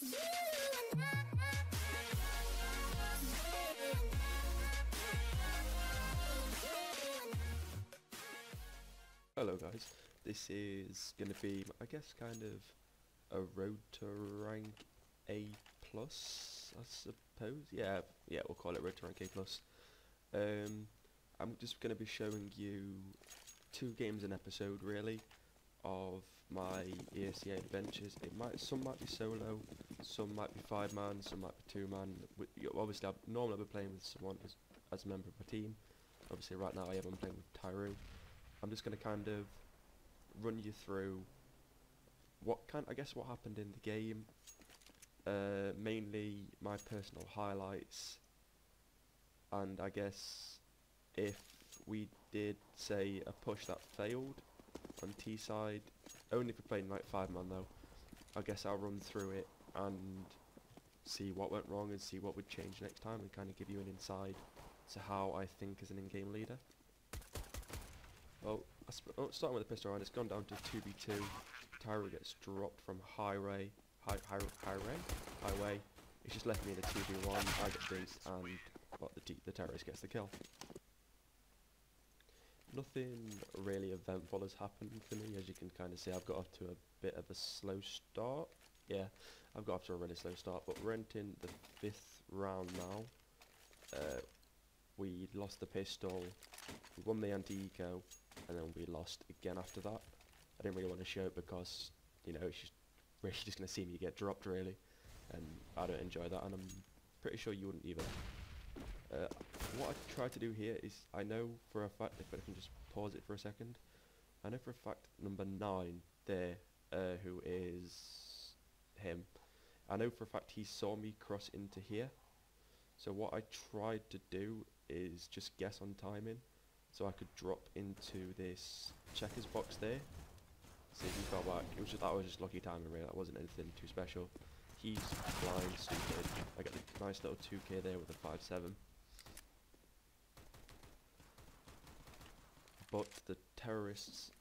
Hello guys, this is going to be, I guess, kind of a road to rank A+, I suppose. Yeah, we'll call it road to rank A+. I'm just going to be showing you 2 games an episode, really, of my A Esea adventures. Some might be solo, some might be 5-man, some might be 2-man. Obviously, normally I'll be playing with someone as a member of my team. Obviously, right now I'm playing with Tyru. I'm just going to kind of run you through what happened in the game, mainly my personal highlights, and I guess if we did, say, a push that failed on T side, only if we're playing like 5-man though, I guess I'll run through it and see what went wrong and see what would change next time, and kind of give you an insight to how I think as an in-game leader. Well, starting with the pistol round, it's gone down to 2v2. Tyru gets dropped from highway. It's just left me in a 2v1. I get beat, and well, the terrorist gets the kill. Nothing really eventful has happened for me, as you can kind of see. I've got off to a bit of a slow start. Yeah, I've got off to a really slow start, but we're entering the 5th round now. We lost the pistol, we won the anti-eco, and then we lost again after that. I didn't really want to show it because, you know, it's really just going to see me get dropped, really, and I don't enjoy that, and I'm pretty sure you wouldn't either. What I try to do here is, I know for a fact, if I can just pause it for a second, I know for a fact number 9 there, who is him, I know for a fact he saw me cross into here. So what I tried to do is just guess on timing, so I could drop into this checkers box there. See if he fell back. That was just lucky timing, really. That wasn't anything too special. He's flying stupid. I get the nice little 2k there with a 5.7. But the terrorists,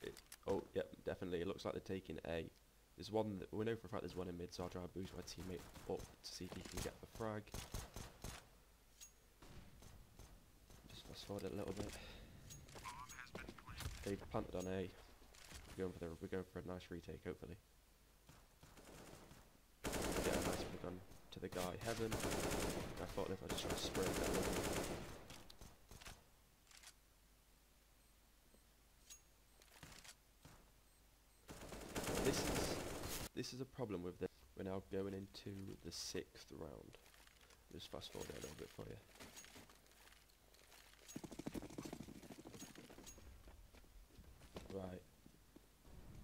oh yeah, definitely. It looks like they're taking A. There's one we know for a fact there's one in mid, so I'll try to boost my teammate up to see if he can get the frag. Fast forward it a little bit. They planted on A. We're going for a nice retake, hopefully. Get a nice pick on to the guy Heaven. I thought if I just try to spray that one. This is a problem with this. We're now going into the 6th round. Just fast forward it a little bit for you. Right.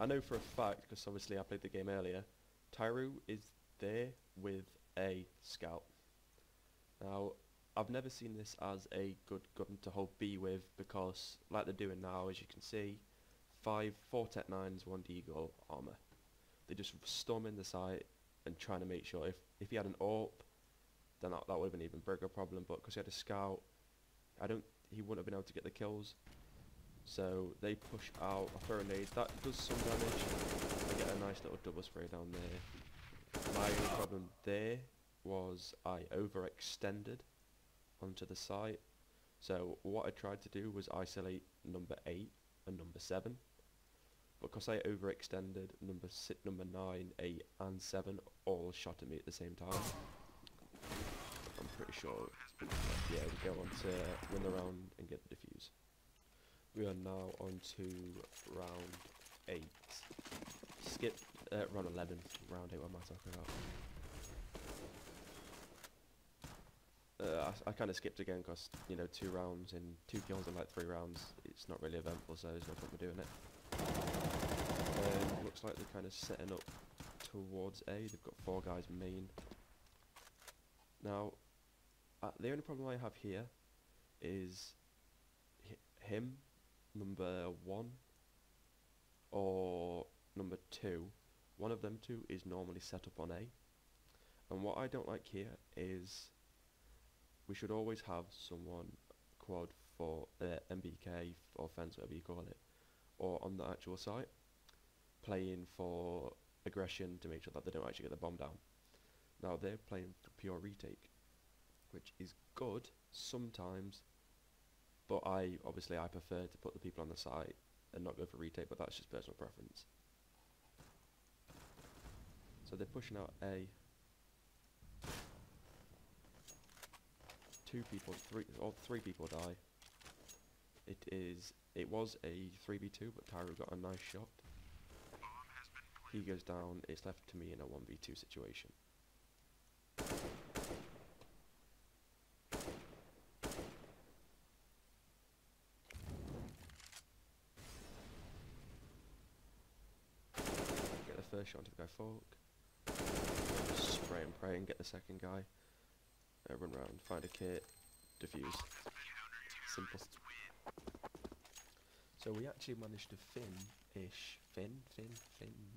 I know for a fact, because obviously I played the game earlier, Tyru is there with a scout. Now, I've never seen this as a good gun to hold B with, because, like they're doing now, as you can see, 4 Tech 9s, 1 Deagle armor. They're just storming the site and trying to make sure, if he had an AWP, then that would have been an even bigger problem, but because he had a scout, he wouldn't have been able to get the kills. So they push out, I throw a nade, that does some damage. I get a nice little double spray down there. My only problem there was I overextended onto the site. So what I tried to do was isolate number 8 and number 7. Because I overextended, number 9, 8 and 7 all shot at me at the same time. I'm pretty sure, yeah, we go on to win the round and get the defuse. We are now on to round 8. Skip round 11. Round 8. What am I talking about? I kind of skipped again because, you know, 2 rounds and 2 kills in like 3 rounds. It's not really eventful, so there's no point in doing it. Looks like they're kind of setting up towards A. They've got 4 guys main. Now, the only problem I have here is him. Number 1 or number 2, one of them 2 is normally set up on A, and what I don't like here is we should always have someone quad for MBK or fence, whatever you call it, or on the actual site playing for aggression to make sure that they don't actually get the bomb down. Now they're playing for pure retake, which is good sometimes, but I prefer to put the people on the site and not go for retake, but that's just personal preference. So they're pushing out A. Three people die. It was a 3v2, but Tyro got a nice shot. He goes down. It's left to me in a 1v2 situation. Get the first shot onto the guy fork. Spray and pray and get the second guy. Run around, find a kit, defuse. Simple. So we actually managed to Fin.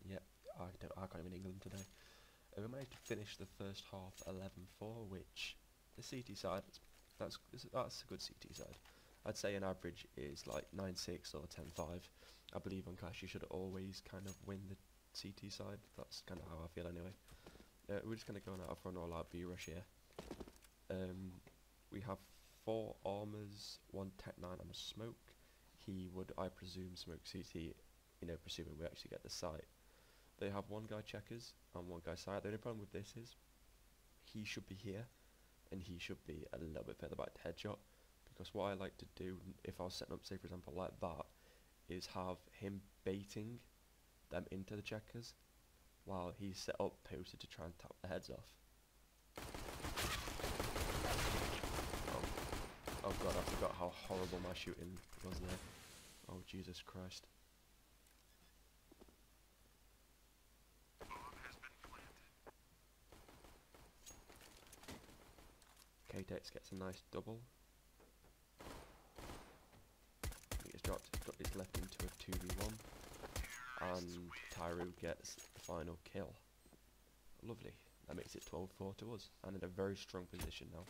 Yep, I can't even England today. We managed to finish the first half 11-4, which the CT side, that's a good CT side. I'd say an average is like 9-6 or 10-5. I believe on Clash you should always kind of win the CT side. That's kind of how I feel anyway. We're just going to go on out for an all-out B-rush here. We have 4 armors, 1 Tech 9 and a smoke. He would, I presume, smoke CT, presuming we actually get the site. They have 1 guy checkers and 1 guy site. The only problem with this is he should be here and he should be a little bit further back to headshot, because what I like to do if I was setting up, say for example like that, is have him baiting them into the checkers while he's set up posted to try and tap the heads off. Oh god, I forgot how horrible my shooting was there. Oh Jesus Christ. K-Tex gets a nice double. He gets dropped, is left into a 2v1. And Tyro gets the final kill. Lovely. That makes it 12-4 to us, and in a very strong position now.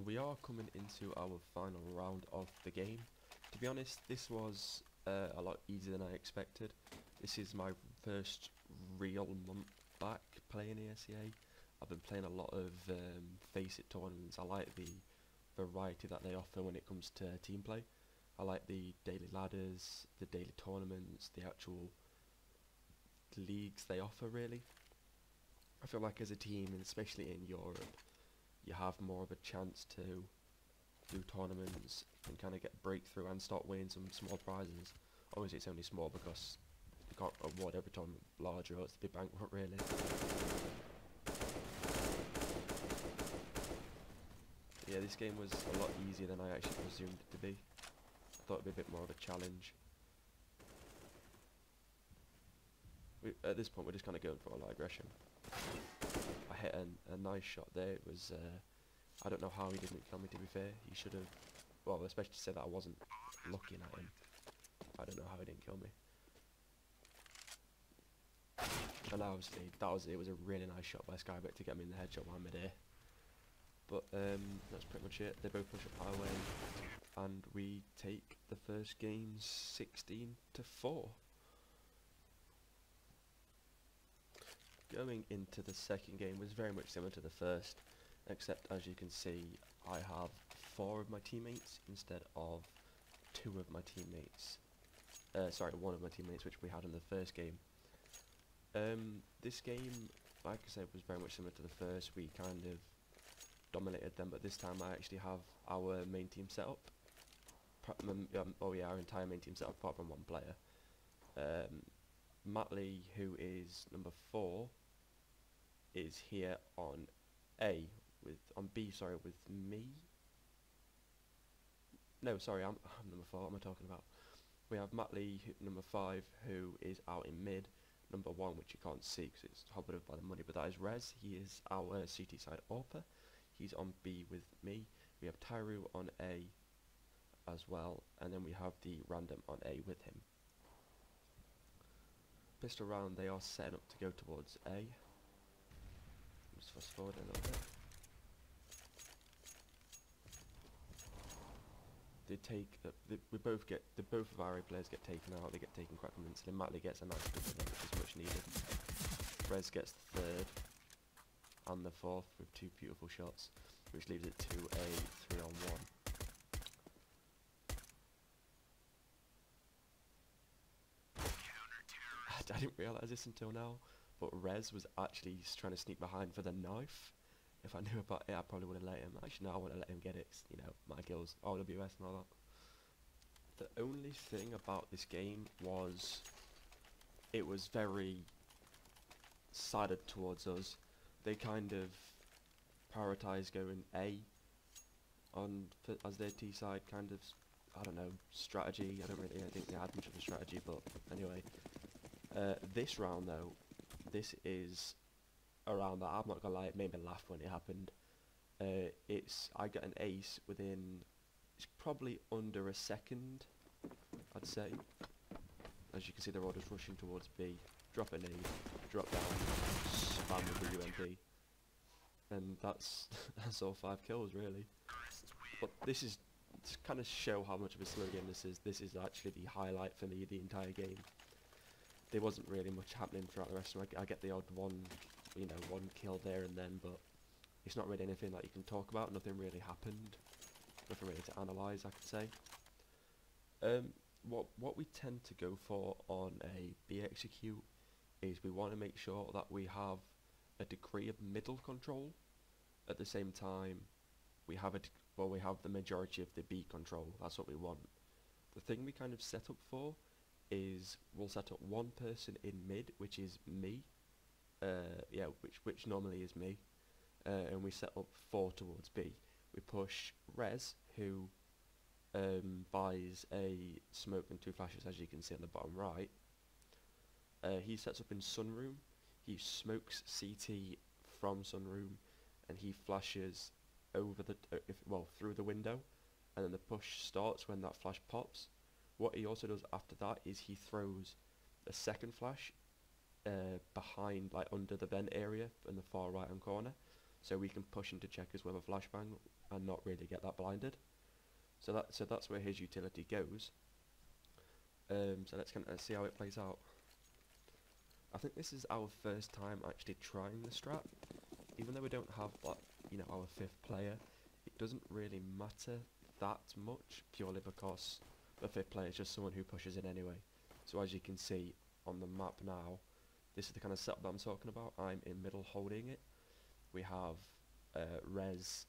We are coming into our final round of the game. To be honest, this was a lot easier than I expected. This is my first real month back playing A Esea. I've been playing a lot of Face It tournaments. I like the variety that they offer when it comes to team play. I like the daily ladders, the daily tournaments, the actual leagues they offer really. I feel like as a team, and especially in Europe, you have more of a chance to do tournaments and kind of get breakthrough and start winning some small prizes. Obviously it's only small because you can't award every tournament larger or it's a big bankrupt really. Yeah, this game was a lot easier than I actually presumed it to be. I thought it'd be a bit more of a challenge. At this point we're just kind of going for all aggression. I hit a nice shot there. It was, I don't know how he didn't kill me, to be fair. He should have, well, especially to say that I wasn't looking at him. I don't know how he didn't kill me. And obviously, it was a really nice shot by Skybet to get me in the headshot while mid-air. But that's pretty much it. They both push up highway, and we take the first game 16-4. Going into the second game was very much similar to the first, except as you can see I have 4 of my teammates instead of 2 of my teammates. Sorry, 1 of my teammates, which we had in the first game. This game, like I said, was very much similar to the first. We kind of dominated them, but this time I actually have our main team set up. Our entire main team set up apart from 1 player. Matley, who is number 4, is here on B, with me. No, sorry, I'm number 4. What am I talking about? We have Matley, number 5, who is out in mid. Number 1, which you can't see because it's hobbled up by the money, but that is Rez. He is our CT side AWPer. He's on B with me. We have Tyro on A as well, and then we have the random on A with him. Pistol round, they are setting up to go towards A. Just fast forward a little bit. They take, both of our A players get taken out. They get taken quite convincingly. Matley gets a nice pistol, which is much needed. Rez gets the 3rd. and the fourth with 2 beautiful shots, which leaves it to a 3-on-1. I didn't realise this until now, but Rez was actually trying to sneak behind for the knife. If I knew about it, I probably would have let him. Actually, no, I would have let him get it. You know, my kills, OWS and all that. The only thing about this game was it was very sided towards us. They kind of prioritised going A on as their T side kind of, I don't know, strategy. I don't think they had much of a strategy, but anyway. This round though, this is a round that I'm not gonna lie, it made me laugh when it happened. I got an ace within, it's probably under a second, I'd say. As you can see, they're all just rushing towards B. Drop an A, drop down, spam with the UMP, and that's that's all 5 kills really. But this is to kind of show how much of a slow game this is. This is actually the highlight for me the entire game. There wasn't really much happening throughout the rest of it. I get the odd one kill there and then, but it's not really anything that you can talk about. Nothing really happened. Nothing really to analyse, I could say. What we tend to go for on a B execute is we want to make sure that we have a degree of middle control. At the same time, we have the majority of the B control. That's what we want. The thing we kind of set up for is we'll set up 1 person in mid, which is me, which normally is me, and we set up 4 towards B. We push Rez, who buys a smoke and 2 flashes, as you can see on the bottom right. He sets up in sunroom, he smokes CT from sunroom, and he flashes over the through the window, and then the push starts when that flash pops. What he also does after that is he throws a second flash behind, like under the vent area in the far right hand corner, so we can push into checkers with a flashbang and not really get that blinded. So that's where his utility goes. So let's kind of see how it plays out. I think this is our first time actually trying the strat. Even though we don't have our 5th player, it doesn't really matter that much, purely because the 5th player is just someone who pushes in anyway. So as you can see on the map now, this is the kind of setup that I'm talking about. I'm in middle holding it. We have Rez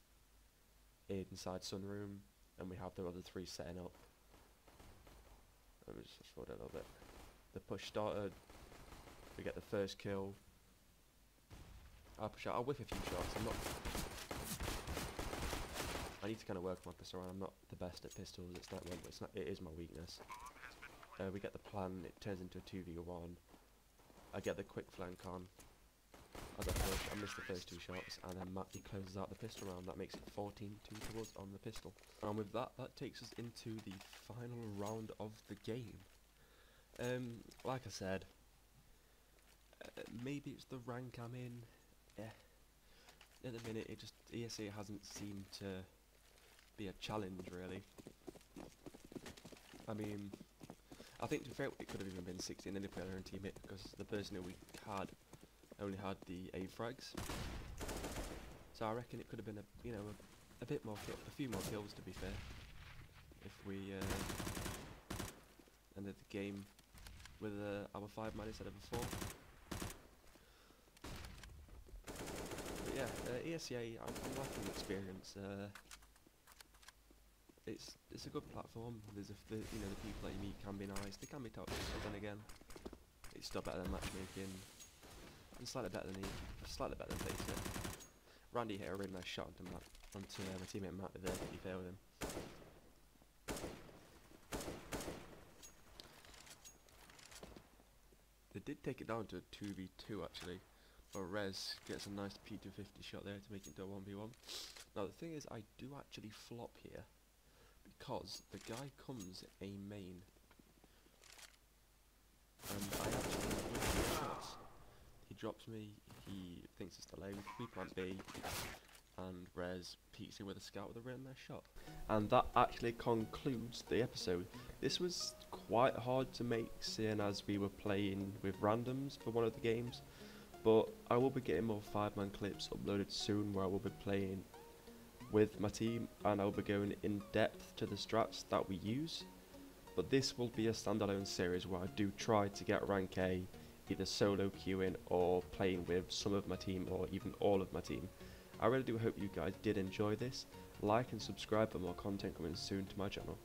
inside sunroom, and we have the other 3 setting up. Let me just forward it a little bit. The push started. We get the first kill. I'll push out. I'll whiff a few shots. I need to kind of work my pistol around. I'm not the best at pistols. It's not one, but it is my weakness. We get the plan. It turns into a 2v1. I get the quick flank on. As I push, I miss the first 2 shots, and then Matty closes out the pistol round. That makes it 14-2 towards on the pistol. And with that takes us into the final round of the game. Like I said, maybe it's the rank I'm in. At the minute, A Esea hasn't seemed to be a challenge really. I mean, I think to be fair, it could have even been 16 any player and teammate, because the person who we had only had the A frags. So I reckon it could have been a bit more, a few more kills to be fair, if we ended the game with our 5-man instead of a 4. But yeah, ESEA, I'm liking the experience. It's a good platform. There's the people that you meet can be nice. They can be toxic, but then again, it's still better than matchmaking. And slightly better than Faceit. Randy hit a really nice shot onto my teammate Matt there, to be fair with him. They did take it down to a 2v2 actually, but Rez gets a nice P250 shot there to make it into a 1v1. Now the thing is, I do actually flop here, because the guy comes A main, and I actually win the shots. He drops me, he thinks it's delayed, we plant B, and Rez peeks in with a scout with a really nice shot. And that actually concludes the episode. This was quite hard to make, seeing as we were playing with randoms for one of the games, But I will be getting more 5-man clips uploaded soon where I will be playing with my team and I will be going in depth to the strats that we use. But this will be a standalone series where I do try to get rank A, either solo queuing or playing with some of my team or even all of my team. I really do hope you guys did enjoy this. Like and subscribe for more content coming soon to my channel.